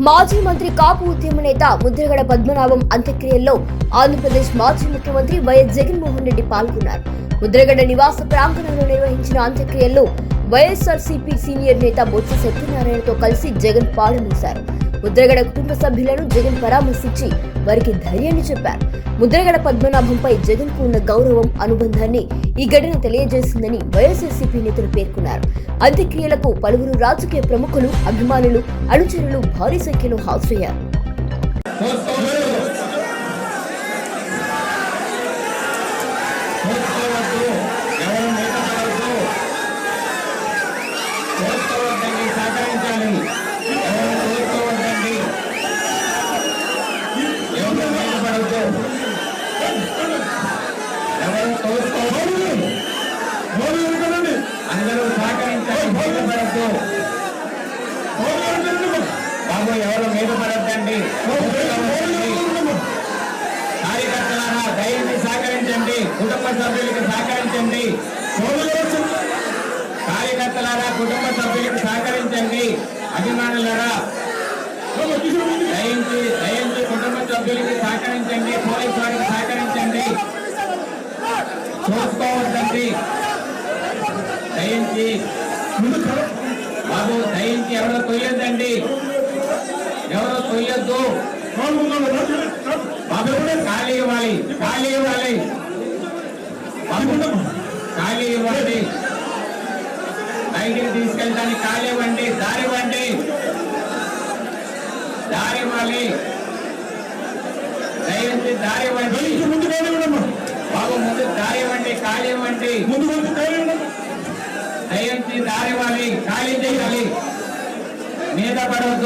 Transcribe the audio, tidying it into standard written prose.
మాజీ మంత్రి కాపు ఉద్యమ నేత ముద్రగడ పద్మనాభం అంత్యక్రియల్లో ఆంధ్రప్రదేశ్ మాజీ ముఖ్యమంత్రి వైఎస్ జగన్మోహన్ రెడ్డి పాల్గొన్నారు. ముద్రగడ నివాస ప్రాంగణంలో నిర్వహించిన అంత్యక్రియల్లో వైఎస్ఆర్సీపీ సీనియర్ నేత బొత్స సత్యనారాయణతో కలిసి జగన్ పాడమోశారు. ముద్రగడ కుటుంబ సభ్యులను జగన్ పరామర్శించి వారికి ధైర్యాన్ని చెప్పారు. ముద్రగడ పద్మనాభంపై జగన్ కు ఉన్న గౌరవం, అనుబంధాన్ని ఈ ఘటన తెలియజేసిందని వైఎస్ఆర్సీపీ నేతలు పేర్కొన్నారు. అంత్యక్రియలకు పలువురు రాజకీయ ప్రముఖులు, అభిమానులు, అనుచరులు భారీ సంఖ్యలో హాజరయ్యారు. అందరూ సహకరించండి. బాబు ఎవరు మీద పడద్దండి. కార్యకర్తలారా దయచేసి సహకరించండి. కుటుంబ సభ్యులకు సహకరించండి. కార్యకర్తలారా కుటుంబ సభ్యులకు సహకరించండి. అభిమానులారా దయించి కుటుంబ సభ్యులకి సహకరించండి. పోలీసు వారికి సహకరించండి. చూసుకోవద్దండి. దయించి బాబు దయించి ఎవరో తొయ్యొద్దండి. ఎవరో తొయ్యొద్దు. బాబు ఖాళీ ఇవ్వాలి. ఖాళీ ఇవ్వాలి. ఖాళీ ఇవ్వండి. బయటికి తీసుకెళ్ళడానికి ఖాళీ ఇవ్వండి. దారి ఇవ్వండి. దారి ఇవ్వాలి. దయించి దారి ఇవ్వండి. బాబు ముందు దారి ఇవ్వండి. ఖాళీ ఇవ్వండి. దయించి దారి ఇవ్వాలి. ఖాళీ చేయాలి. మీద పడవద్దు.